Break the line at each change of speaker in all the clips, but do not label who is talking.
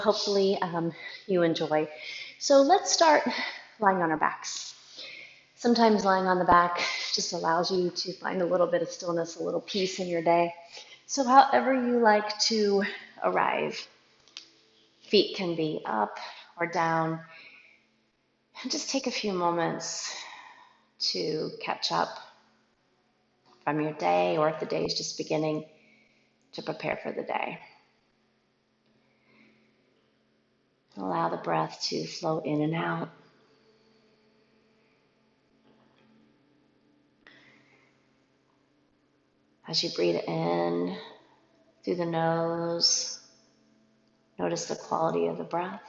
Hopefully you enjoy. So let's start lying on our backs. Sometimes lying on the back just allows you to find a little bit of stillness, a little peace in your day. So however you like to arrive, feet can be up or down. And just take a few moments to catch up from your day, or if the day is just beginning, to prepare for the day. Allow the breath to flow in and out. As you breathe in through the nose, notice the quality of the breath.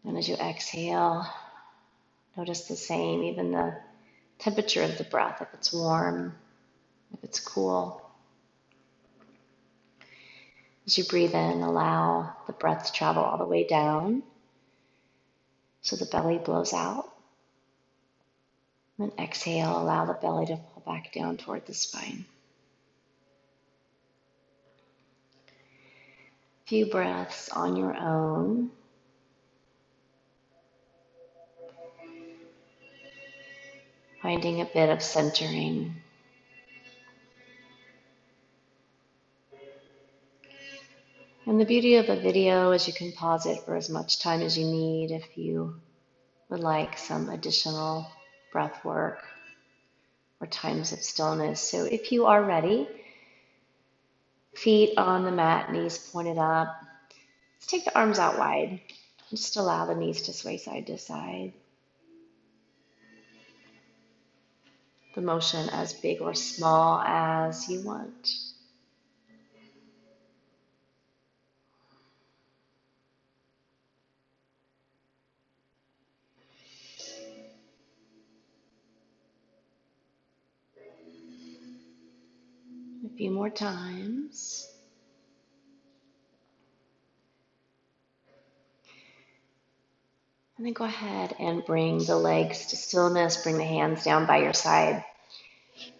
And as you exhale, notice the same, even the temperature of the breath, if it's warm, if it's cool. As you breathe in, allow the breath to travel all the way down so the belly blows out. And exhale, allow the belly to fall back down toward the spine. Few breaths on your own. Finding a bit of centering. And the beauty of a video is you can pause it for as much time as you need if you would like some additional breath work or times of stillness. So if you are ready, feet on the mat, knees pointed up. Let's take the arms out wide. Just allow the knees to sway side to side. The motion as big or small as you want. A few more times. And then go ahead and bring the legs to stillness. Bring the hands down by your side.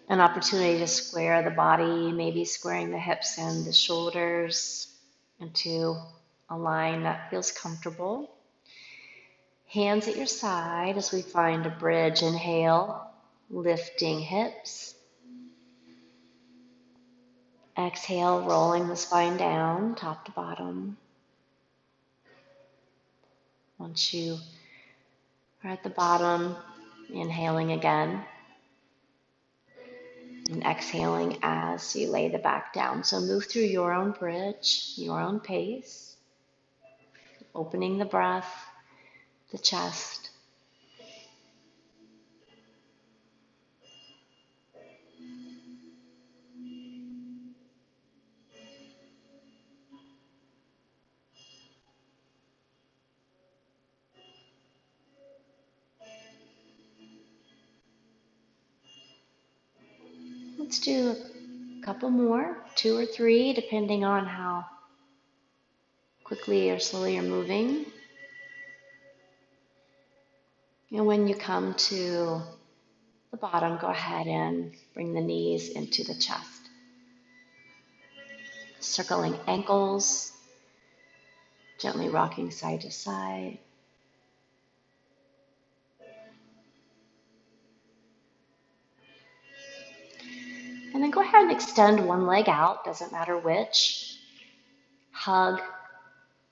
An opportunity to square the body, maybe squaring the hips and the shoulders into a line that feels comfortable. Hands at your side as we find a bridge. Inhale, lifting hips. Exhale, rolling the spine down, top to bottom. Once you are at the bottom, inhaling again. And exhaling as you lay the back down. So move through your own bridge, your own pace. Opening the breath, the chest. Let's do a couple more, 2 or 3, depending on how quickly or slowly you're moving. And when you come to the bottom, go ahead and bring the knees into the chest. Circling ankles, gently rocking side to side. And then go ahead and extend one leg out, doesn't matter which. Hug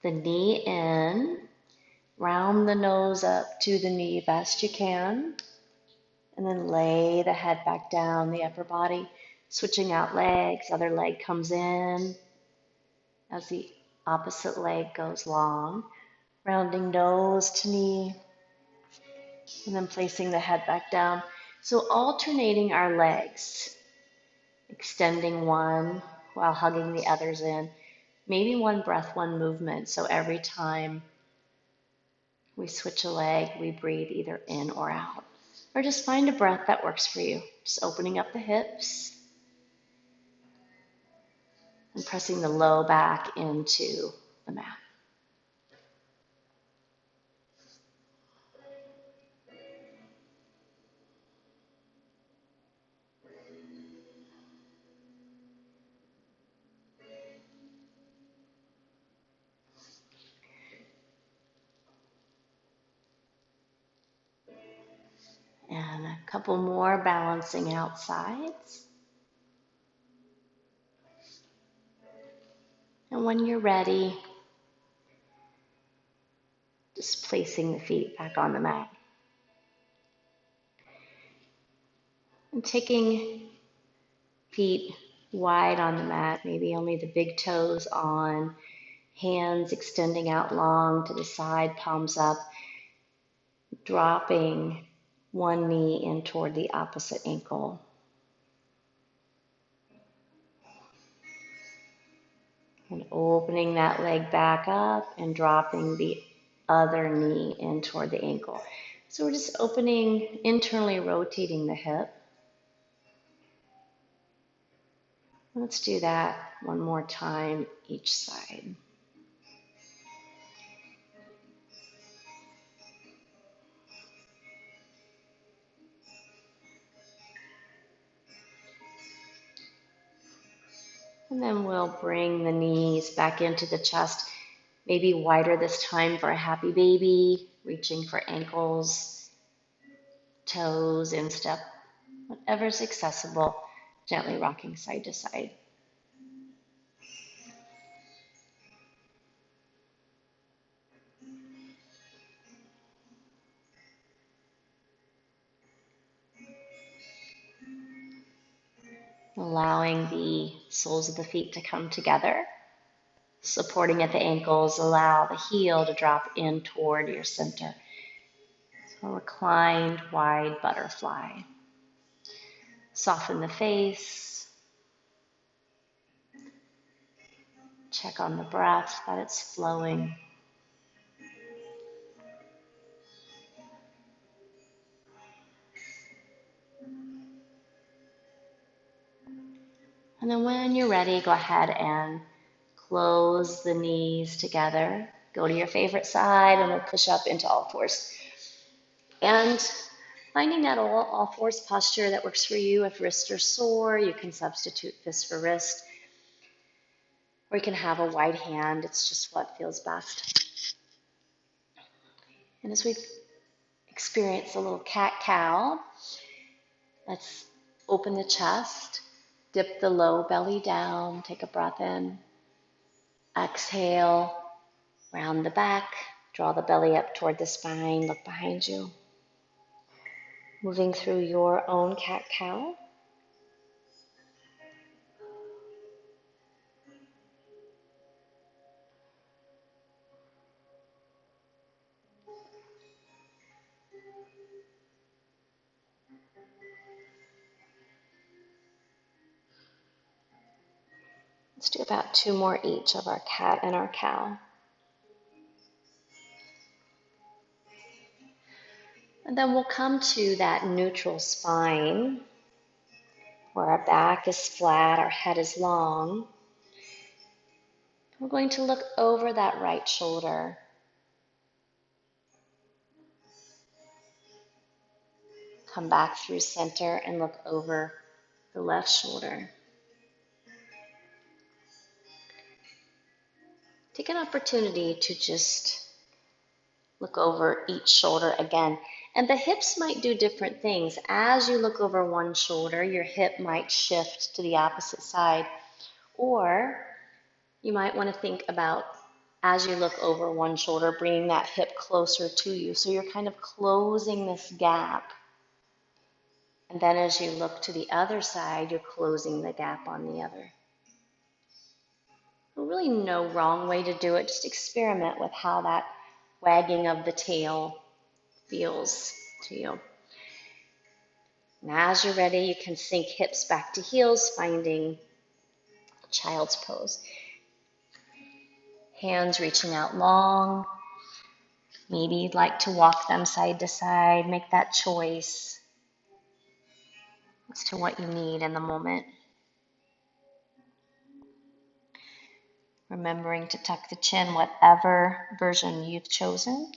the knee in, round the nose up to the knee best you can, and then lay the head back down, the upper body, switching out legs, other leg comes in as the opposite leg goes long, rounding nose to knee, and then placing the head back down. So alternating our legs, extending one while hugging the others in. Maybe one breath, one movement. So every time we switch a leg, we breathe either in or out. Or just find a breath that works for you. Just opening up the hips and pressing the low back into the mat. Couple more balancing out sides. And when you're ready, just placing the feet back on the mat. And taking feet wide on the mat, maybe only the big toes on, hands extending out long to the side, palms up, dropping one knee in toward the opposite ankle. And opening that leg back up and dropping the other knee in toward the ankle. So we're just opening, internally rotating the hip. Let's do that one more time each side. And then we'll bring the knees back into the chest, maybe wider this time for a happy baby, reaching for ankles, toes, instep, whatever's accessible, gently rocking side to side. Allowing the soles of the feet to come together, supporting at the ankles, allow the heel to drop in toward your center. So a reclined wide butterfly. Soften the face. Check on the breath, that it's flowing. And then when you're ready, go ahead and close the knees together. Go to your favorite side and we'll push up into all fours. And finding that all fours posture that works for you. If wrists are sore, you can substitute fist for wrist. Or you can have a wide hand. It's just what feels best. And as we experience a little cat-cow, let's open the chest, dip the low belly down, take a breath in. Exhale, round the back, draw the belly up toward the spine, look behind you. Moving through your own cat-cow. Let's do about 2 more each of our cat and our cow. And then we'll come to that neutral spine where our back is flat, our head is long. We're going to look over that right shoulder. Come back through center and look over the left shoulder. Take an opportunity to just look over each shoulder again. And the hips might do different things. As you look over one shoulder, your hip might shift to the opposite side. Or you might want to think about, as you look over one shoulder, bringing that hip closer to you. So you're kind of closing this gap. And then as you look to the other side, you're closing the gap on the other. Really no wrong way to do it. Just experiment with how that wagging of the tail feels to you. And as you're ready, you can sink hips back to heels, finding child's pose. Hands reaching out long. Maybe you'd like to walk them side to side. Make that choice as to what you need in the moment. Remembering to tuck the chin, whatever version you've chosen.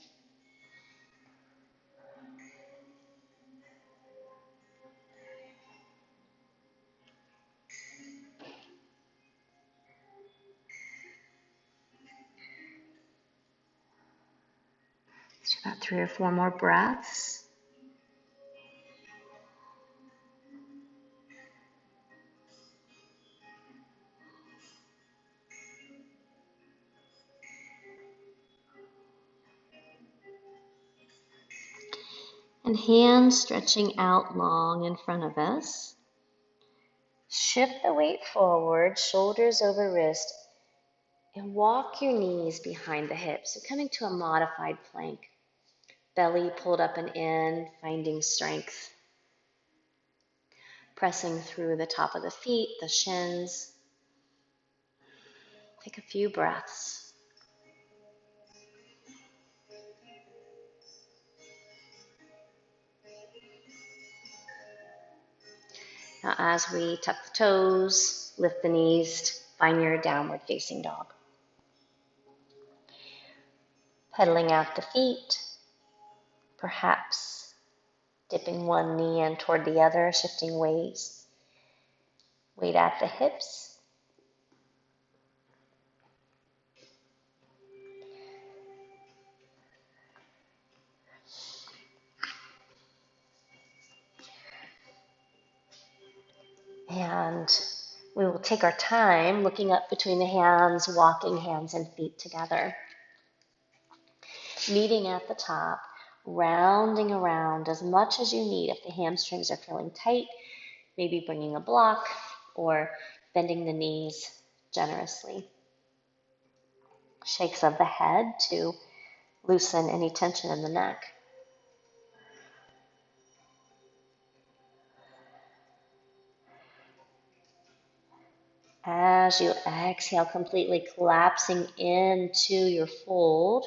Just about 3 or 4 more breaths. And hands stretching out long in front of us. Shift the weight forward, shoulders over wrist, and walk your knees behind the hips. So coming to a modified plank. Belly pulled up and in, finding strength. Pressing through the top of the feet, the shins. Take a few breaths. Now as we tuck the toes, lift the knees, find your downward facing dog. Pedaling out the feet, perhaps dipping one knee in toward the other, shifting weights. Weight at the hips. And we will take our time looking up between the hands, walking hands and feet together. Meeting at the top, rounding around as much as you need. If the hamstrings are feeling tight, maybe bringing a block or bending the knees generously. Shakes of the head to loosen any tension in the neck. As you exhale, completely collapsing into your fold.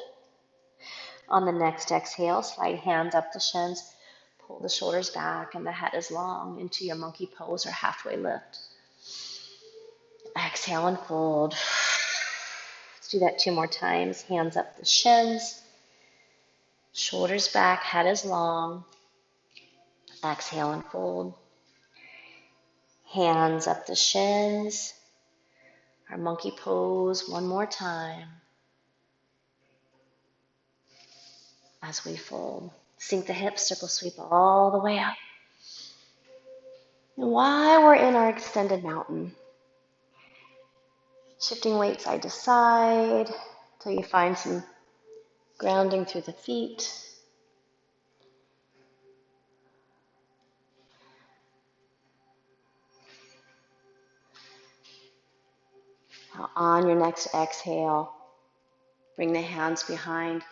On the next exhale, slide hands up the shins, pull the shoulders back and the head is long into your monkey pose or halfway lift. Exhale and fold. Let's do that 2 more times. Hands up the shins, shoulders back, head is long. Exhale and fold. Hands up the shins. Our monkey pose 1 more time. As we fold, sink the hips, circle sweep all the way up. And while we're in our extended mountain, shifting weight side to side until you find some grounding through the feet. Now on your next exhale, bring the hands behind.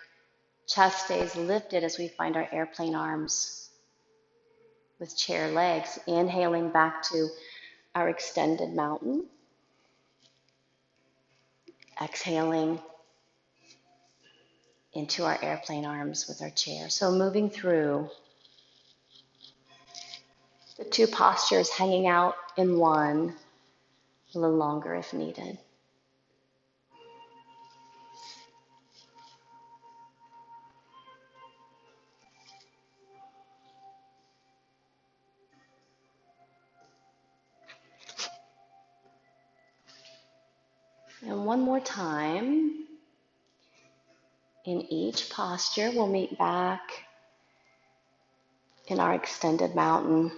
Chest stays lifted as we find our airplane arms with chair legs. Inhaling back to our extended mountain. Exhaling into our airplane arms with our chair. So moving through the 2 postures, hanging out in one, a little longer if needed. And 1 more time. In each posture, we'll meet back in our extended mountain.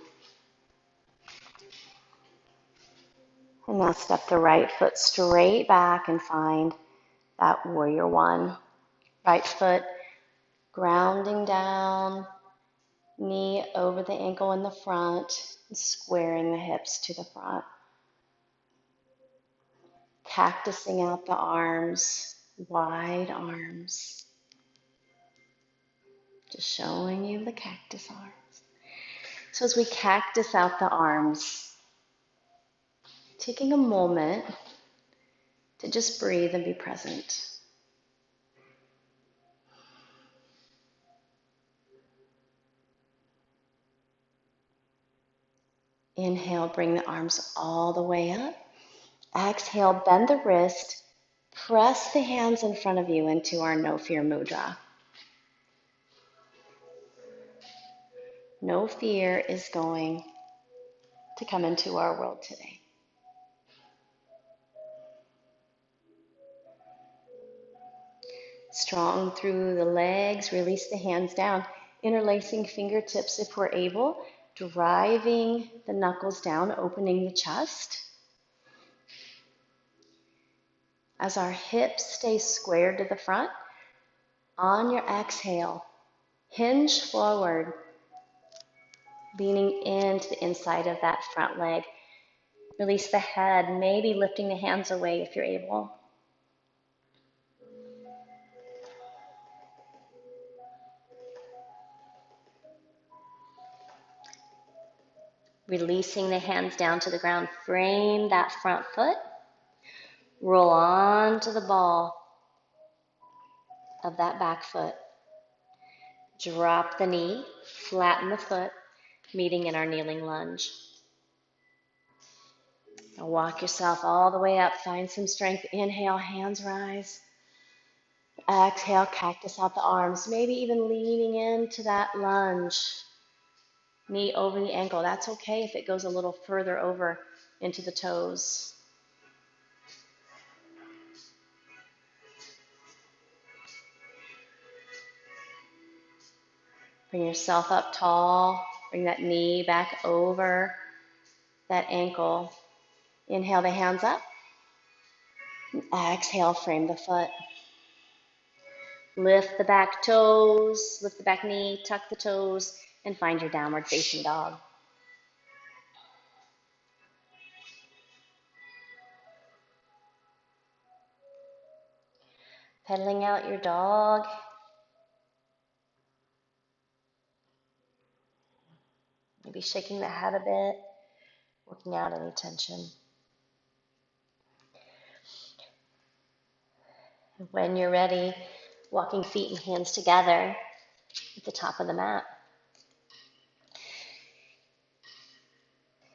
And now step the right foot straight back and find that warrior 1. Right foot grounding down, knee over the ankle in the front, squaring the hips to the front. Cactusing out the arms, wide arms. Just showing you the cactus arms. So as we cactus out the arms, taking a moment to just breathe and be present. Inhale, bring the arms all the way up. Exhale, bend the wrist. Press the hands in front of you into our no fear mudra. No fear is going to come into our world today. Strong through the legs, release the hands down, interlacing fingertips if we're able, driving the knuckles down, opening the chest. As our hips stay squared to the front, on your exhale, hinge forward, leaning into the inside of that front leg. Release the head, maybe lifting the hands away if you're able. Releasing the hands down to the ground. Frame that front foot. Roll onto the ball of that back foot. Drop the knee, flatten the foot, meeting in our kneeling lunge. Now walk yourself all the way up. Find some strength. Inhale, hands rise. Exhale, cactus out the arms. Maybe even leaning into that lunge. Knee over the ankle. That's okay if it goes a little further over into the toes. Bring yourself up tall. Bring that knee back over that ankle. Inhale the hands up. Exhale, frame the foot. Lift the back toes, lift the back knee, tuck the toes, and find your downward facing dog. Pedaling out your dog. Maybe shaking the head a bit, working out any tension. When you're ready, walking feet and hands together at the top of the mat.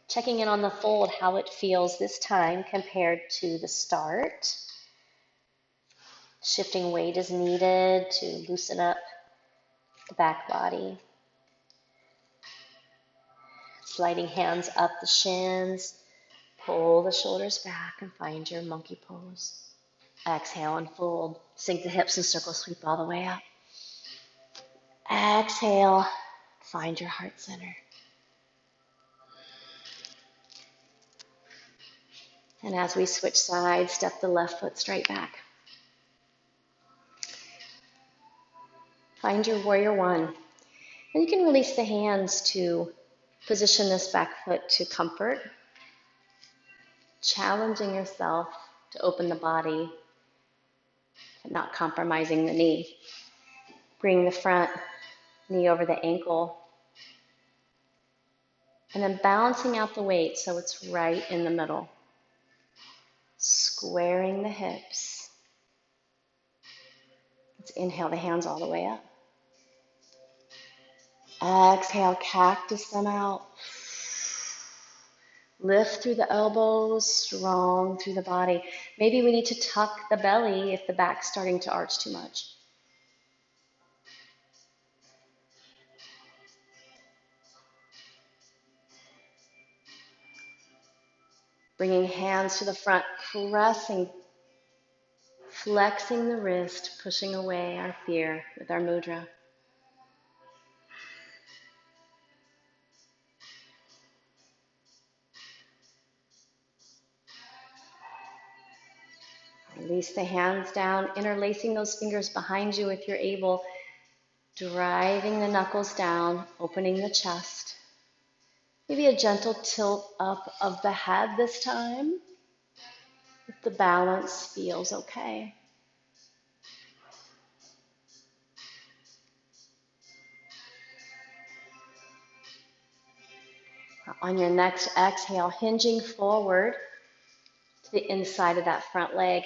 Checking in on the fold, how it feels this time compared to the start. Shifting weight as needed to loosen up the back body. Sliding hands up the shins. Pull the shoulders back and find your monkey pose. Exhale and fold. Sink the hips and circle sweep all the way up. Exhale, find your heart center. And as we switch sides, step the left foot straight back. Find your warrior one. And you can release the hands to position this back foot to comfort. Challenging yourself to open the body, but not compromising the knee. Bring the front knee over the ankle. And then balancing out the weight so it's right in the middle. Squaring the hips. Let's inhale the hands all the way up. Exhale, cactus them out. Lift through the elbows, strong through the body. Maybe we need to tuck the belly if the back's starting to arch too much. Bringing hands to the front, pressing, flexing the wrist, pushing away our fear with our mudra. Release the hands down, interlacing those fingers behind you if you're able, driving the knuckles down, opening the chest. Maybe a gentle tilt up of the head this time, if the balance feels okay. On your next exhale, hinging forward to the inside of that front leg.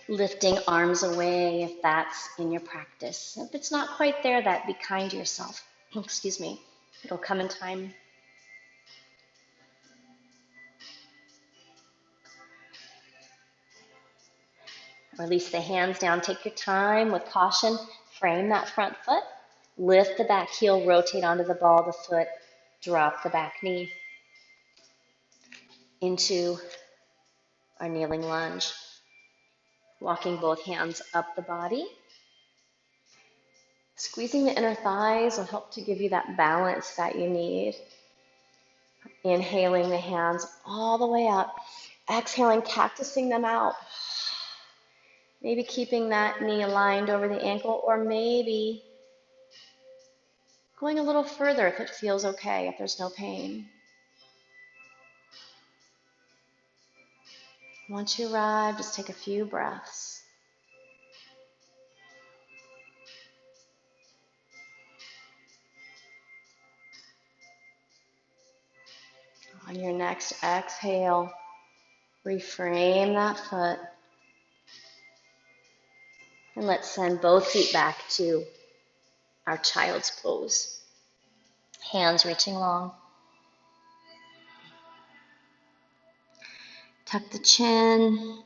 Lifting arms away if that's in your practice. If it's not quite there, be kind to yourself. Excuse me. It'll come in time. Release the hands down. Take your time with caution. Frame that front foot. Lift the back heel. Rotate onto the ball of the foot. Drop the back knee into our kneeling lunge. Walking both hands up the body. Squeezing the inner thighs will help to give you that balance that you need. Inhaling the hands all the way up. Exhaling, cactusing them out. Maybe keeping that knee aligned over the ankle, or maybe Going a little further if it feels okay, if there's no pain. Once you arrive, just take a few breaths. On your next exhale, reframe that foot. And let's send both feet back to our child's pose. Hands reaching long. Tuck the chin.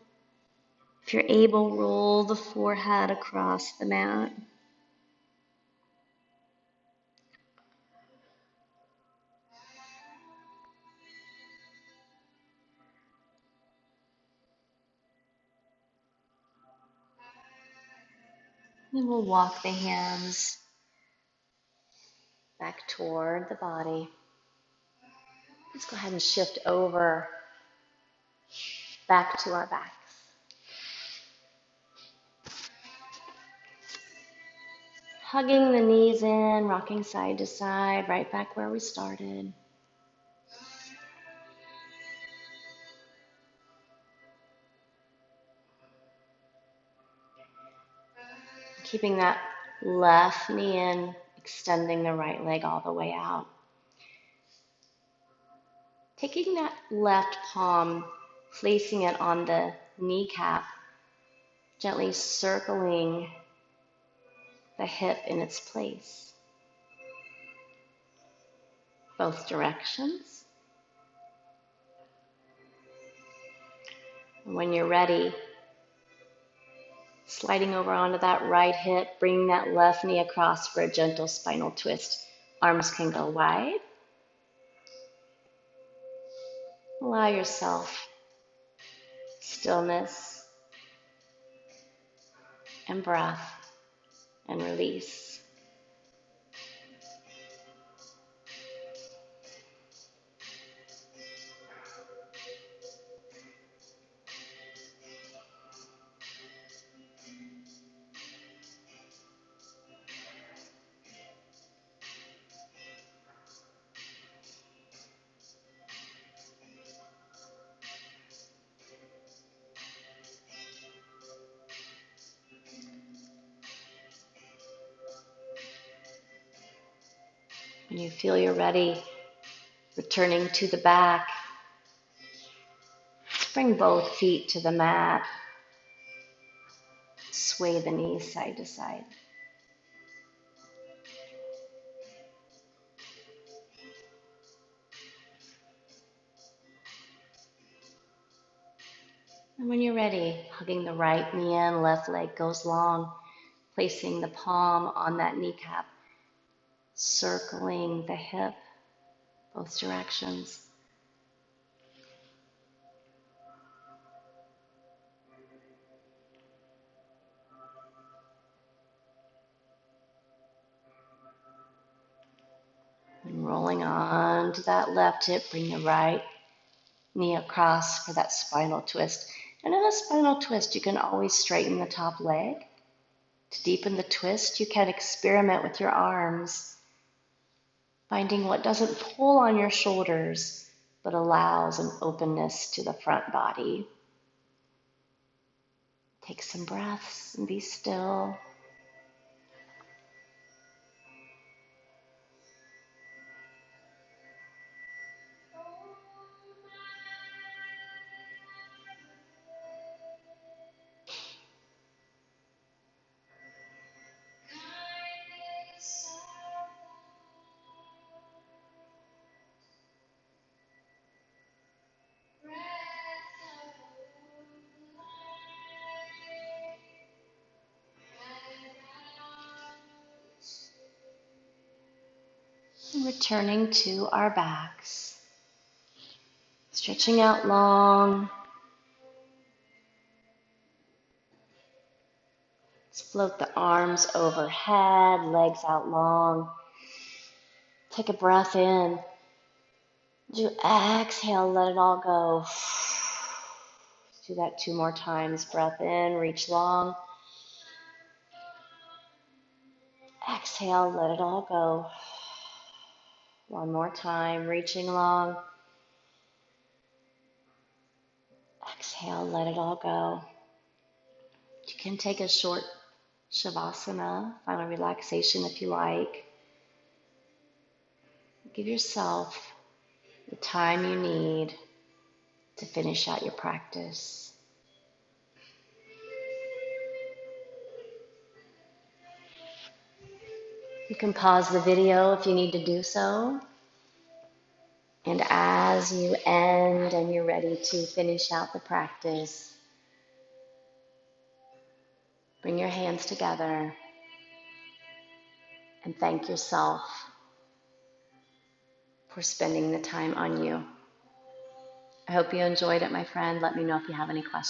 If you're able, roll the forehead across the mat. And we'll walk the hands back toward the body. Let's go ahead and shift over back to our backs. Hugging the knees in, rocking side to side, right back where we started. Keeping that left knee in, extending the right leg all the way out. Taking that left palm, placing it on the kneecap, gently circling the hip in its place. Both directions. And when you're ready, sliding over onto that right hip, bringing that left knee across for a gentle spinal twist. Arms can go wide. Allow yourself stillness and breath and release. When you feel you're ready, returning to the back, bring both feet to the mat. Sway the knees side to side. And when you're ready, hugging the right knee in, left leg goes long, placing the palm on that kneecap, circling the hip, both directions. And rolling on to that left hip, bring the right knee across for that spinal twist. And in a spinal twist, you can always straighten the top leg. To deepen the twist, you can experiment with your arms, finding what doesn't pull on your shoulders, but allows an openness to the front body. Take some breaths and be still. And returning to our backs. Stretching out long. Let's float the arms overhead, legs out long. Take a breath in. As you exhale, let it all go. Let's do that 2 more times. Breath in, reach long. Exhale, let it all go. One more time, reaching long. Exhale, let it all go. You can take a short Shavasana, final relaxation if you like. Give yourself the time you need to finish out your practice. You can pause the video if you need to do so. And as you end and you're ready to finish out the practice, bring your hands together and thank yourself for spending the time on you. I hope you enjoyed it, my friend. Let me know if you have any questions.